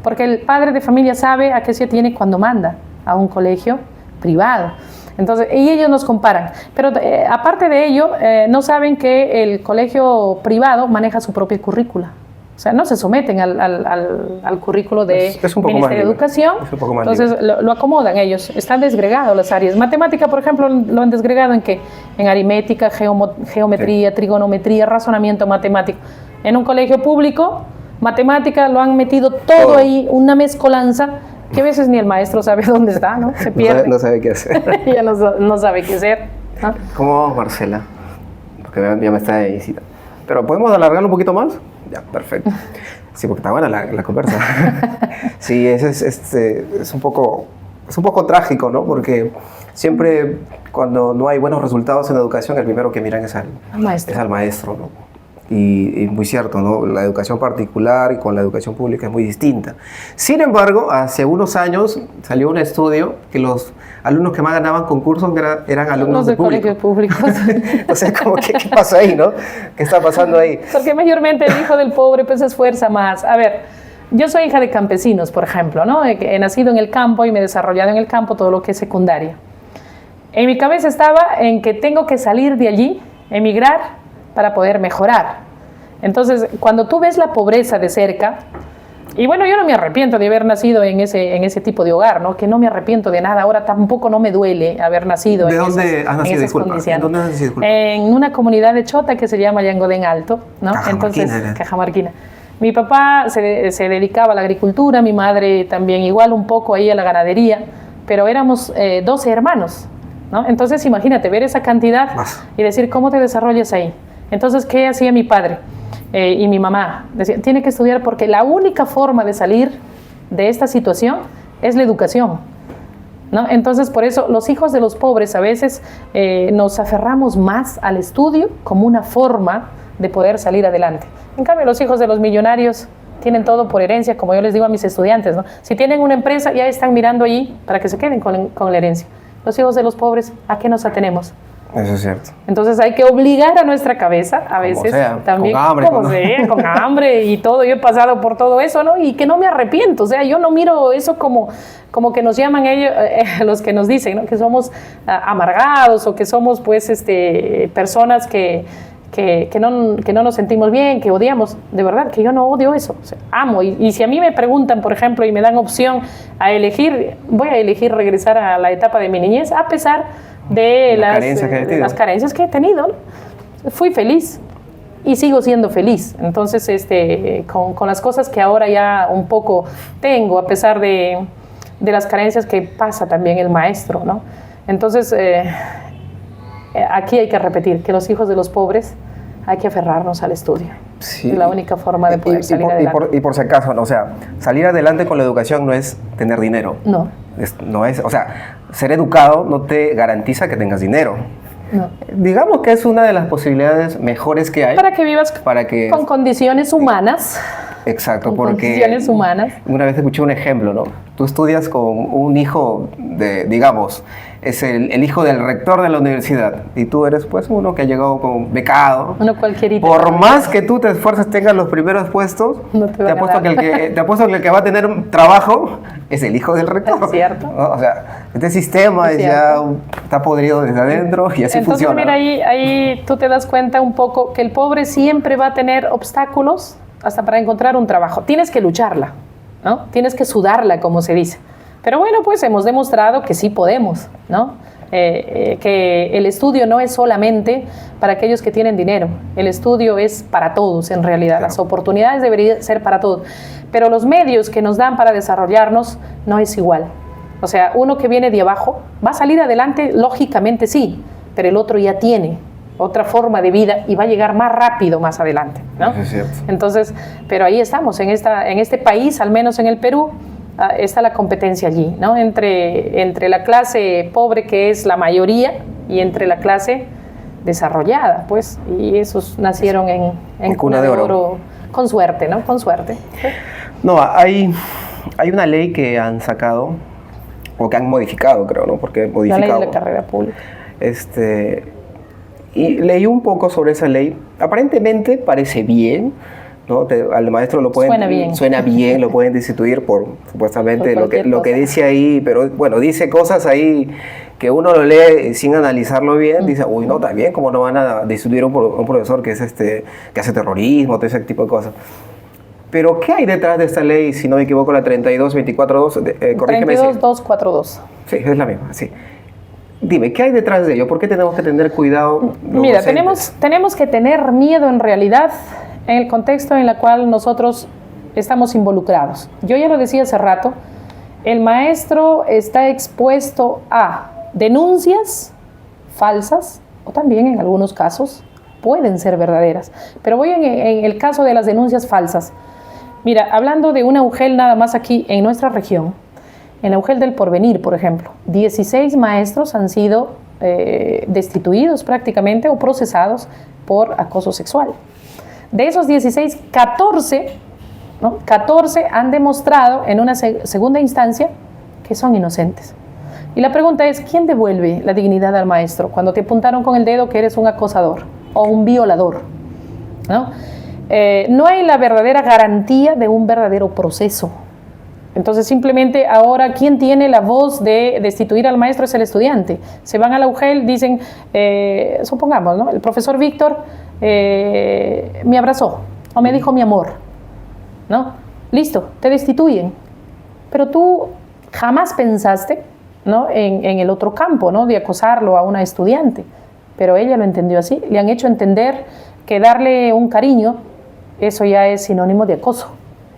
porque el padre de familia sabe a qué se tiene cuando manda a un colegio privado. Entonces, y ellos nos comparan. Pero aparte de ello, no saben que el colegio privado maneja su propia currícula. O sea, no se someten al currículo del Ministerio de Educación. Entonces, lo acomodan ellos. Están desgregados las áreas. Matemática, por ejemplo, lo han desgregado en ¿qué? En aritmética, geometría, trigonometría, razonamiento matemático. En un colegio público, matemática lo han metido todo ahí, una mezcolanza, que a veces ni el maestro sabe dónde está, ¿no? Se pierde. No sabe qué hacer. Ya no sabe qué hacer, ¿no? ¿Cómo vamos, Marcela? Porque ya me está visitando. ¿Pero podemos alargarlo un poquito más? Ya, perfecto. Sí, porque está buena la conversa. Sí, es un poco trágico, ¿no? Porque siempre cuando no hay buenos resultados en la educación, el primero que miran es al maestro, ¿no? Y muy cierto, ¿no? La educación particular y con la educación pública es muy distinta. Sin embargo, hace unos años salió un estudio que los alumnos que más ganaban concursos eran alumnos de colegios públicos. O sea, como que, ¿qué pasa ahí, no? ¿Qué está pasando ahí? Porque mayormente el hijo del pobre pues se esfuerza más. A ver, yo soy hija de campesinos, por ejemplo, ¿no? He nacido en el campo y me he desarrollado en el campo todo lo que es secundaria. En mi cabeza estaba en que tengo que salir de allí, emigrar, para poder mejorar. Entonces, cuando tú ves la pobreza de cerca, y bueno, yo no me arrepiento de haber nacido en ese tipo de hogar, ¿no? Que no me arrepiento de nada, ahora tampoco no me duele haber nacido en esas condiciones. ¿Dónde has nacido? En una comunidad de Chota que se llama Yangodén Alto, ¿no? Entonces, Cajamarquina. Mi papá se dedicaba a la agricultura, mi madre también igual, un poco ahí a la ganadería, pero éramos 12 hermanos, ¿no? Entonces, imagínate, ver esa cantidad y decir, ¿cómo te desarrollas ahí? Entonces, ¿qué hacía mi padre y mi mamá? Decía, tiene que estudiar porque la única forma de salir de esta situación es la educación, ¿no? Entonces, por eso los hijos de los pobres a veces nos aferramos más al estudio como una forma de poder salir adelante. En cambio, los hijos de los millonarios tienen todo por herencia, como yo les digo a mis estudiantes, ¿no? Si tienen una empresa, ya están mirando allí para que se queden con la herencia. Los hijos de los pobres, ¿a qué nos atenemos? Eso es cierto. Entonces hay que obligar a nuestra cabeza, a veces también, con hambre y todo. Yo he pasado por todo eso, ¿no? Y que no me arrepiento. O sea, yo no miro eso como que nos llaman ellos, los que nos dicen, ¿no? Que somos amargados o que somos, pues, personas que no nos sentimos bien, que odiamos. De verdad, que yo no odio eso. O sea, amo. Y si a mí me preguntan, por ejemplo, y me dan opción a elegir, voy a elegir regresar a la etapa de mi niñez, a pesar de las carencias que he tenido, ¿no? Fui feliz y sigo siendo feliz. Entonces, con las cosas que ahora ya un poco tengo, a pesar de las carencias que pasa también el maestro, ¿no? Entonces, aquí hay que repetir que los hijos de los pobres hay que aferrarnos al estudio. Sí. Es la única forma de poder salir adelante. Y por si acaso, ¿no? O sea, salir adelante con la educación no es tener dinero. No. O sea, ser educado no te garantiza que tengas dinero. No. Digamos que es una de las posibilidades mejores que hay. Para que vivas con condiciones humanas. Exacto, con porque condiciones humanas. Una vez escuché un ejemplo, ¿no? Tú estudias con un hijo digamos, es el hijo del rector de la universidad y tú eres pues uno que ha llegado con becado. Uno cualquierito. Por más que tú te esfuerces, tengas los primeros puestos, no te apuesto que el que va a tener un trabajo es el hijo del rector. Es cierto. ¿No? O sea, este sistema ya está podrido desde adentro y así Entonces, funciona. Mira, ahí tú te das cuenta un poco que el pobre siempre va a tener obstáculos hasta para encontrar un trabajo. Tienes que lucharla, ¿no? Tienes que sudarla, como se dice. Pero bueno, pues hemos demostrado que sí podemos, ¿no? Que el estudio no es solamente para aquellos que tienen dinero. El estudio es para todos, en realidad. Claro. Las oportunidades deberían ser para todos. Pero los medios que nos dan para desarrollarnos no es igual. O sea, uno que viene de abajo va a salir adelante, lógicamente sí, pero el otro ya tiene otra forma de vida y va a llegar más rápido más adelante, ¿no? Eso es cierto. Entonces, pero ahí estamos, en este país, al menos en el Perú, está la competencia allí, ¿no? Entre la clase pobre, que es la mayoría, y entre la clase desarrollada, pues, y esos nacieron en cuna de oro con suerte, ¿no? Con suerte. ¿Sí? No, hay una ley que han sacado, o que han modificado, creo, ¿no? Porque modificado. La ley de la carrera pública. Y leí un poco sobre esa ley. Aparentemente parece bien, ¿no? Al maestro lo pueden... Suena bien, lo pueden destituir por supuestamente por lo que dice ahí, pero bueno, dice cosas ahí que uno lo lee sin analizarlo bien, dice, uy, no, está bien, ¿cómo no van a destituir a un profesor que es que hace terrorismo, todo ese tipo de cosas? Pero, ¿qué hay detrás de esta ley? Si no me equivoco, la 32.24.2, corrígeme. 32.242. Sí, es la misma, sí. Dime, ¿qué hay detrás de ello? ¿Por qué tenemos que tener cuidado? Mira, tenemos que tener miedo en realidad en el contexto en el cual nosotros estamos involucrados. Yo ya lo decía hace rato, el maestro está expuesto a denuncias falsas, o también en algunos casos pueden ser verdaderas. Pero voy en el caso de las denuncias falsas. Mira, hablando de una UGEL nada más aquí en nuestra región, en la UGEL del Porvenir, por ejemplo, 16 maestros han sido destituidos prácticamente o procesados por acoso sexual. De esos 16, 14 han demostrado en una segunda instancia que son inocentes. Y la pregunta es, ¿quién devuelve la dignidad al maestro cuando te apuntaron con el dedo que eres un acosador o un violador? ¿No? No hay la verdadera garantía de un verdadero proceso. Entonces, simplemente ahora, ¿quién tiene la voz de destituir al maestro? Es el estudiante. Se van a la UGEL, dicen, supongamos, ¿no? El profesor Víctor me abrazó o me dijo mi amor, ¿no? Listo, te destituyen. Pero tú jamás pensaste, ¿no? en el otro campo, ¿no? De acosarlo a una estudiante. Pero ella lo entendió así. Le han hecho entender que darle un cariño, eso ya es sinónimo de acoso.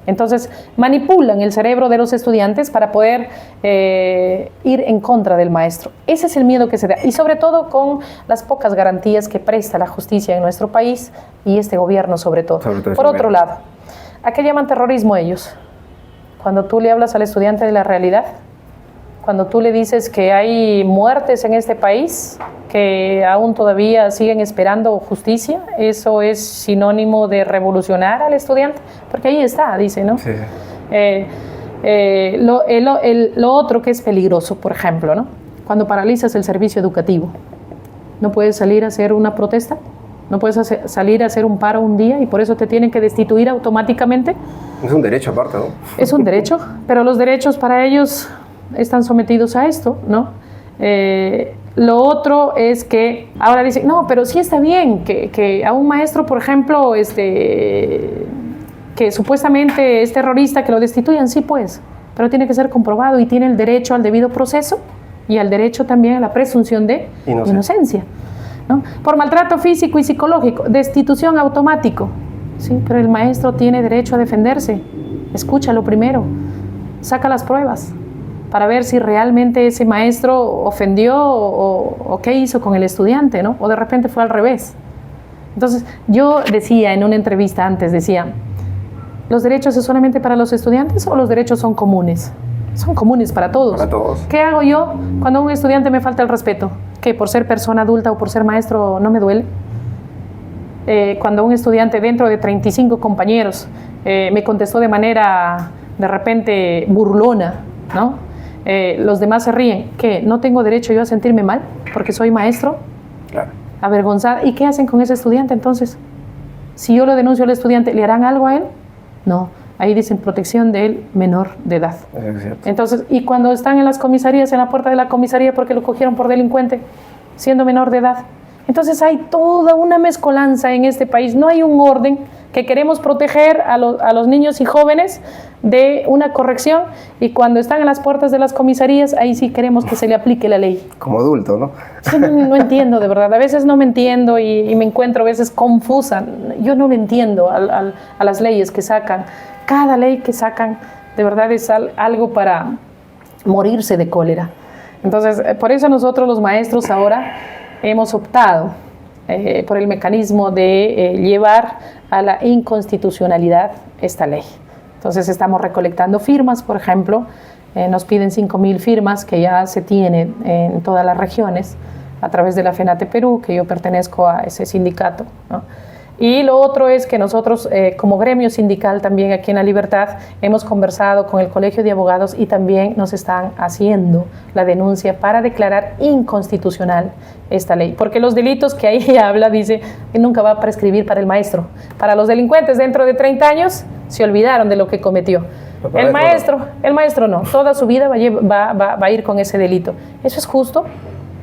Entonces, manipulan el cerebro de los estudiantes para poder ir en contra del maestro. Ese es el miedo que se da. Y sobre todo con las pocas garantías que presta la justicia en nuestro país y este gobierno sobre todo. Por otro lado, ¿a qué llaman terrorismo ellos? Cuando tú le hablas al estudiante de la realidad, cuando tú le dices que hay muertes en este país, que aún todavía siguen esperando justicia, eso es sinónimo de al estudiante, porque ahí está, dice, ¿no? Sí. Lo otro que es peligroso, por ejemplo, ¿no? Cuando paralizas el servicio educativo, no puedes salir a hacer una protesta, no puedes salir a hacer un paro un día y por eso te tienen que destituir automáticamente. Es un derecho aparte, ¿no? Es un derecho, pero los derechos para ellos están sometidos a esto, ¿no? Lo otro es que ahora dicen, no, pero sí está bien que a un maestro, por ejemplo, que supuestamente es terrorista, que lo destituyan, sí pues, pero tiene que ser comprobado y tiene el derecho al debido proceso y al derecho también a la presunción de inocencia, ¿no? Por maltrato físico y psicológico, destitución automático, sí, pero el maestro tiene derecho a defenderse. Escúchalo primero, saca las pruebas para ver si realmente ese maestro ofendió o qué hizo con el estudiante, ¿no? O de repente fue al revés. Entonces, yo decía en una entrevista antes, ¿los derechos es solamente para los estudiantes o los derechos son comunes? Son comunes para todos. Para todos. ¿Qué hago yo cuando a un estudiante me falta el respeto? ¿Que por ser persona adulta o por ser maestro no me duele? Cuando un estudiante dentro de 35 compañeros me contestó de manera de repente burlona, ¿no? Los demás se ríen. ¿Qué? ¿No tengo derecho yo a sentirme mal porque soy maestro? Claro. Avergonzada. ¿Y qué hacen con ese estudiante entonces? Si yo lo denuncio al estudiante, ¿le harán algo a él? No. Ahí dicen protección del menor de edad. Es cierto. Entonces, y cuando están en las comisarías, en la puerta de la comisaría porque lo cogieron por delincuente, siendo menor de edad. Entonces hay toda una mezcolanza en este país. No hay un orden que queremos proteger a los niños y jóvenes de una corrección y cuando están en las puertas de las comisarías, ahí sí queremos que se le aplique la ley. Como adulto, ¿no? Yo no entiendo, de verdad. A veces no me entiendo y me encuentro a veces confusa. Yo no me entiendo a las leyes que sacan. Cada ley que sacan, de verdad, es algo para morirse de cólera. Entonces, por eso nosotros los maestros ahora hemos optado por el mecanismo de llevar a la inconstitucionalidad esta ley. Entonces estamos recolectando firmas, por ejemplo, nos piden 5.000 firmas que ya se tienen en todas las regiones a través de la FENATE Perú, que yo pertenezco a ese sindicato, ¿no? Y lo otro es que nosotros, como gremio sindical también aquí en La Libertad, hemos conversado con el Colegio de Abogados y también nos están haciendo la denuncia para declarar inconstitucional esta ley. Porque los delitos que ahí habla, dice que nunca va a prescribir para el maestro. Para los delincuentes dentro de 30 años se olvidaron de lo que cometió. El maestro no, toda su vida va a ir con ese delito. ¿Eso es justo?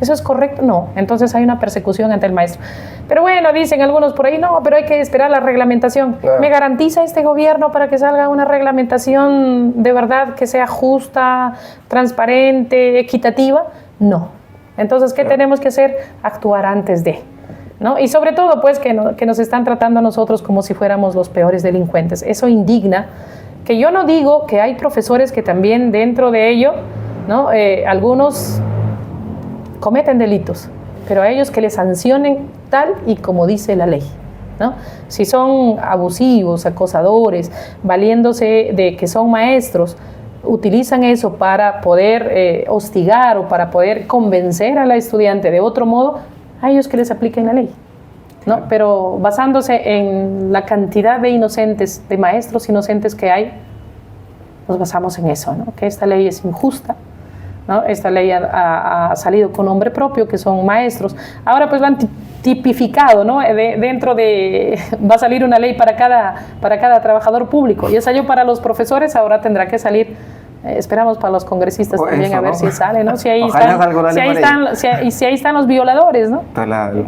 ¿Eso es correcto? No. Entonces hay una persecución ante el maestro. Pero bueno, dicen algunos por ahí, no, pero hay que esperar la reglamentación. ¿Me garantiza este gobierno para que salga una reglamentación de verdad que sea justa, transparente, equitativa? No. Entonces, ¿qué tenemos que hacer? Actuar antes de, ¿no? Y sobre todo, pues, que nos están tratando a nosotros como si fuéramos los peores delincuentes. Eso indigna, que yo no digo que hay profesores que también dentro de ello, ¿no? Algunos cometen delitos, pero a ellos que les sancionen tal y como dice la ley, ¿no? Si son abusivos, acosadores, valiéndose de que son maestros, utilizan eso para poder hostigar o para poder convencer a la estudiante de otro modo, a ellos que les apliquen la ley, ¿no? Pero basándose en la cantidad de inocentes, de maestros inocentes que hay, nos basamos en eso, ¿no? Que esta ley es injusta, ¿no? Esta ley ha salido con nombre propio, que son maestros. Ahora pues lo han tipificado, ¿no? Va a salir una ley para cada trabajador público. Ya salió para los profesores, ahora tendrá que salir, esperamos para los congresistas pues también, eso, a ver, ¿no? Si sale, ¿no? Si ahí están los violadores, ¿no?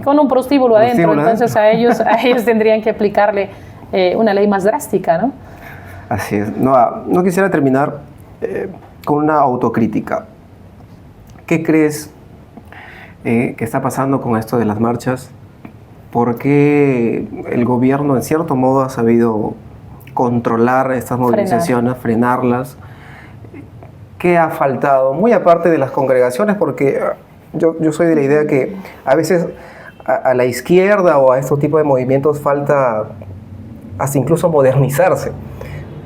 Con un prostíbulo adentro, entonces a ellos tendrían que aplicarle una ley más drástica, ¿no? Así es. No quisiera terminar con una autocrítica. ¿Qué crees que está pasando con esto de las marchas? ¿Por qué el gobierno en cierto modo ha sabido controlar estas movilizaciones, frenarlas? ¿Qué ha faltado? Muy aparte de las congregaciones, porque yo soy de la idea que a veces a la izquierda o a estos tipos de movimientos falta hasta incluso modernizarse,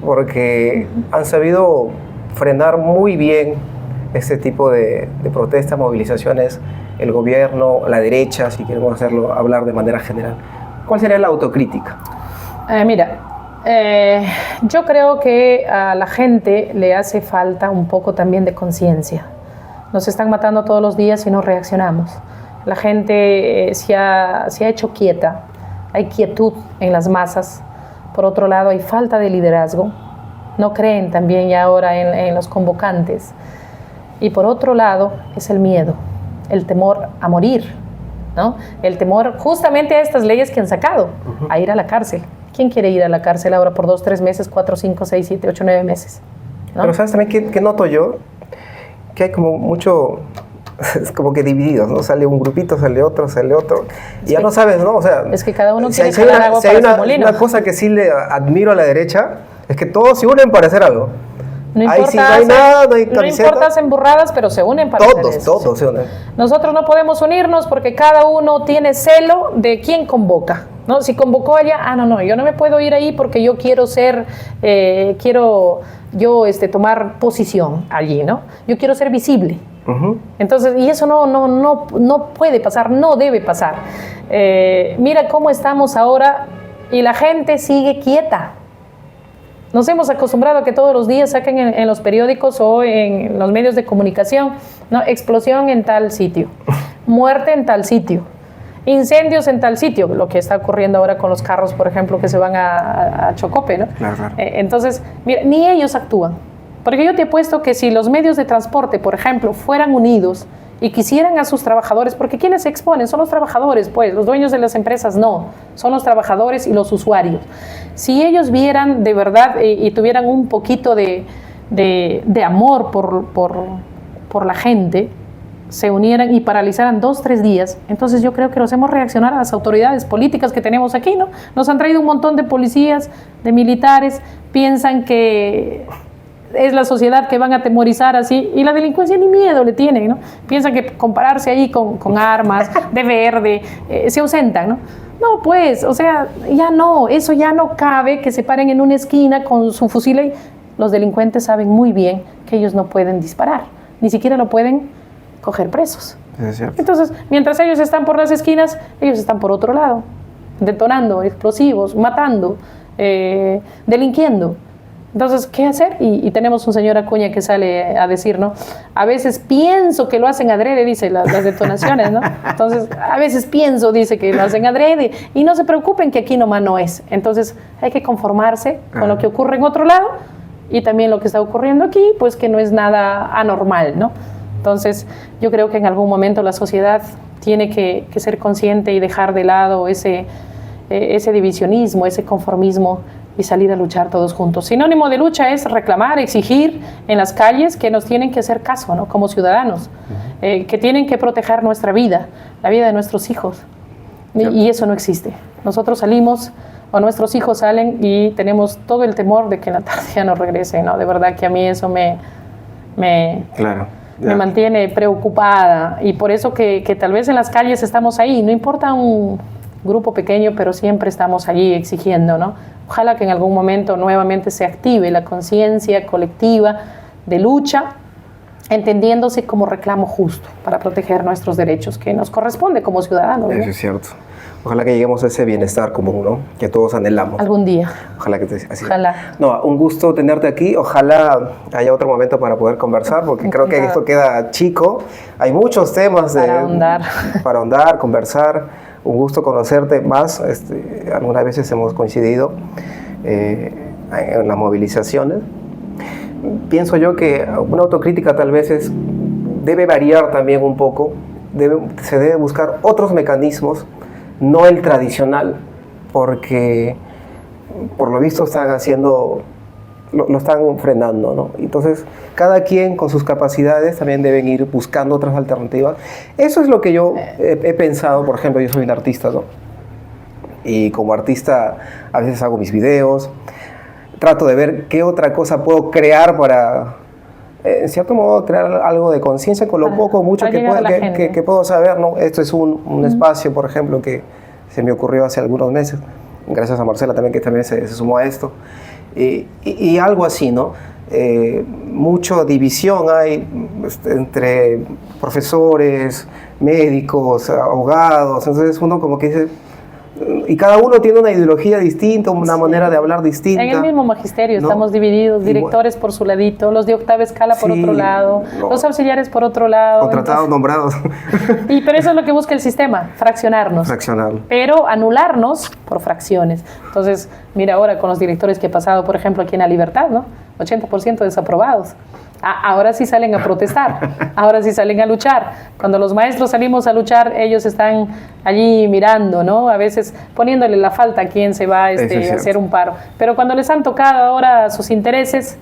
porque han sabido frenar muy bien este tipo de protestas, movilizaciones, el gobierno, la derecha, si queremos hablar de manera general. ¿Cuál sería la autocrítica? Yo creo que a la gente le hace falta un poco también de conciencia. Nos están matando todos los días y no reaccionamos. La gente se ha hecho quieta, hay quietud en las masas. Por otro lado, hay falta de liderazgo. No creen también ya ahora en los convocantes. Y por otro lado, es el miedo, el temor a morir, ¿no? El temor justamente a estas leyes que han sacado, a ir a la cárcel. ¿Quién quiere ir a la cárcel ahora por 2, 3 meses, 4, 5, 6, 7, 8, 9 meses? ¿No? Pero ¿sabes también qué noto yo? Que hay como mucho, es como que divididos, ¿no? Sale un grupito, sale otro. Y ya no sabes, ¿no? O sea, es que cada uno quiere jalar agua para su molino. Una cosa que sí le admiro a la derecha es que todos se unen para hacer algo. No importa hacen burradas, pero se unen para hacer eso. Todos se unen. Nosotros no podemos unirnos porque cada uno tiene celo de quién convoca, ¿no? Si convocó allá, no, yo no me puedo ir ahí porque yo quiero tomar posición allí, ¿no? Yo quiero ser visible. Entonces, y eso no puede pasar, no debe pasar. Mira cómo estamos ahora y la gente sigue quieta. Nos hemos acostumbrado a que todos los días saquen en los periódicos o en los medios de comunicación, ¿no? Explosión en tal sitio, muerte en tal sitio, incendios en tal sitio, lo que está ocurriendo ahora con los carros, por ejemplo, que se van a Chocope, ¿no? Claro. Entonces, mira, ni ellos actúan. Porque yo te apuesto que si los medios de transporte, por ejemplo, fueran unidos y quisieran a sus trabajadores, porque quienes se exponen son los trabajadores, pues, los dueños de las empresas no, son los trabajadores y los usuarios. Si ellos vieran de verdad y tuvieran un poquito de amor por la gente, se unieran y paralizaran 2, 3 días, entonces yo creo que nos hemos reaccionado a las autoridades políticas que tenemos aquí, ¿no? Nos han traído un montón de policías, de militares, piensan que es la sociedad que van a atemorizar así, y la delincuencia ni miedo le tienen, ¿no? Piensan que compararse ahí con armas de verde, se ausentan, ¿no? No, pues, o sea, eso ya no cabe, que se paren en una esquina con su fusil y los delincuentes saben muy bien que ellos no pueden disparar, ni siquiera lo pueden coger presos. Es cierto. Entonces, mientras ellos están por las esquinas, ellos están por otro lado. detonando explosivos, matando, delinquiendo. Entonces, ¿qué hacer? Y tenemos un señor Acuña que sale a decir, ¿no? A veces pienso que lo hacen adrede, dice, las detonaciones, ¿no? Entonces, a veces pienso, dice, que lo hacen adrede. Y no se preocupen que aquí nomás no es. Entonces, hay que conformarse con lo que ocurre en otro lado y también lo que está ocurriendo aquí, pues que no es nada anormal, ¿no? Entonces, yo creo que en algún momento la sociedad tiene que ser consciente y dejar de lado ese divisionismo, ese conformismo, y salir a luchar todos juntos. Sinónimo de lucha es reclamar, exigir en las calles que nos tienen que hacer caso, ¿no? Como ciudadanos, que tienen que proteger nuestra vida, la vida de nuestros hijos. Y eso no existe. Nosotros salimos, o nuestros hijos salen, y tenemos todo el temor de que en la tarde ya no regresen, ¿no? De verdad que a mí eso me mantiene preocupada, y por eso que tal vez en las calles estamos ahí, no importa un grupo pequeño, pero siempre estamos allí exigiendo, ¿no? Ojalá que en algún momento nuevamente se active la conciencia colectiva de lucha, entendiéndose como reclamo justo para proteger nuestros derechos, que nos corresponde como ciudadanos, ¿no? Eso es cierto. Ojalá que lleguemos a ese bienestar común, ¿no? Que todos anhelamos. Algún día. Ojalá que así. Ojalá. No, un gusto tenerte aquí. Ojalá haya otro momento para poder conversar, porque creo que esto queda chico. Hay muchos temas para ahondar, conversar. Un gusto conocerte más. Algunas veces hemos coincidido en las movilizaciones. Pienso yo que una autocrítica tal vez debe variar también un poco. Se debe buscar otros mecanismos, no el tradicional, porque por lo visto están haciendo, lo están frenando, ¿no? Entonces, cada quien con sus capacidades también deben ir buscando otras alternativas. Eso es lo que yo he pensado. Por ejemplo, yo soy un artista, ¿no? Y como artista a veces hago mis videos, trato de ver qué otra cosa puedo crear para, en cierto modo, crear algo de conciencia con lo poco o mucho que puedo saber, ¿no? Esto es un espacio, por ejemplo, que se me ocurrió hace algunos meses, gracias a Marcela también, que también se sumó a esto. Y algo así, ¿no? Mucha división hay entre profesores, médicos, abogados. Entonces uno como que dice, y cada uno tiene una ideología distinta, una manera de hablar distinta. En el mismo magisterio, ¿no? Estamos divididos, directores por su ladito, los de octava escala por otro lado, los auxiliares por otro lado. Contratados, nombrados. Pero eso es lo que busca el sistema, fraccionarnos. Pero anularnos por fracciones. Entonces, mira ahora con los directores que he pasado, por ejemplo, aquí en La Libertad, ¿no? 80% desaprobados. Ahora sí salen a protestar, ahora sí salen a luchar. Cuando los maestros salimos a luchar, ellos están allí mirando, ¿no? A veces poniéndole la falta a quien se va a hacer un paro. Pero cuando les han tocado ahora sus intereses,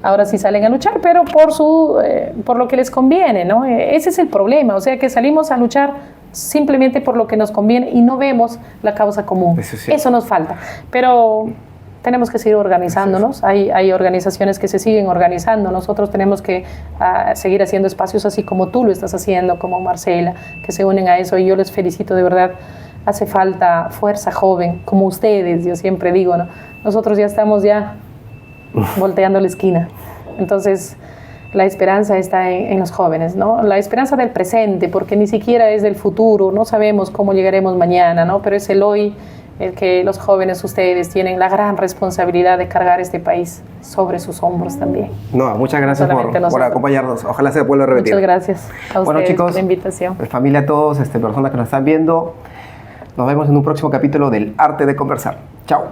ahora sí salen a luchar, pero por lo que les conviene, ¿no? Ese es el problema, o sea que salimos a luchar simplemente por lo que nos conviene y no vemos la causa común. Eso nos falta. Pero tenemos que seguir organizándonos, hay organizaciones que se siguen organizando, nosotros tenemos que seguir haciendo espacios así como tú lo estás haciendo, como Marcela, que se unen a eso, y yo les felicito de verdad. Hace falta fuerza joven, como ustedes, yo siempre digo, ¿no? Nosotros ya estamos volteando la esquina, entonces la esperanza está en los jóvenes, ¿no? La esperanza del presente, porque ni siquiera es del futuro, no sabemos cómo llegaremos mañana, ¿no? Pero es el hoy, el que los jóvenes, ustedes, tienen la gran responsabilidad de cargar este país sobre sus hombros también. No, muchas gracias por acompañarnos. Ojalá se vuelva a repetir. Muchas gracias a ustedes, chicos, por la invitación. Familia, todos, personas que nos están viendo, nos vemos en un próximo capítulo del Arte de Conversar. Chao.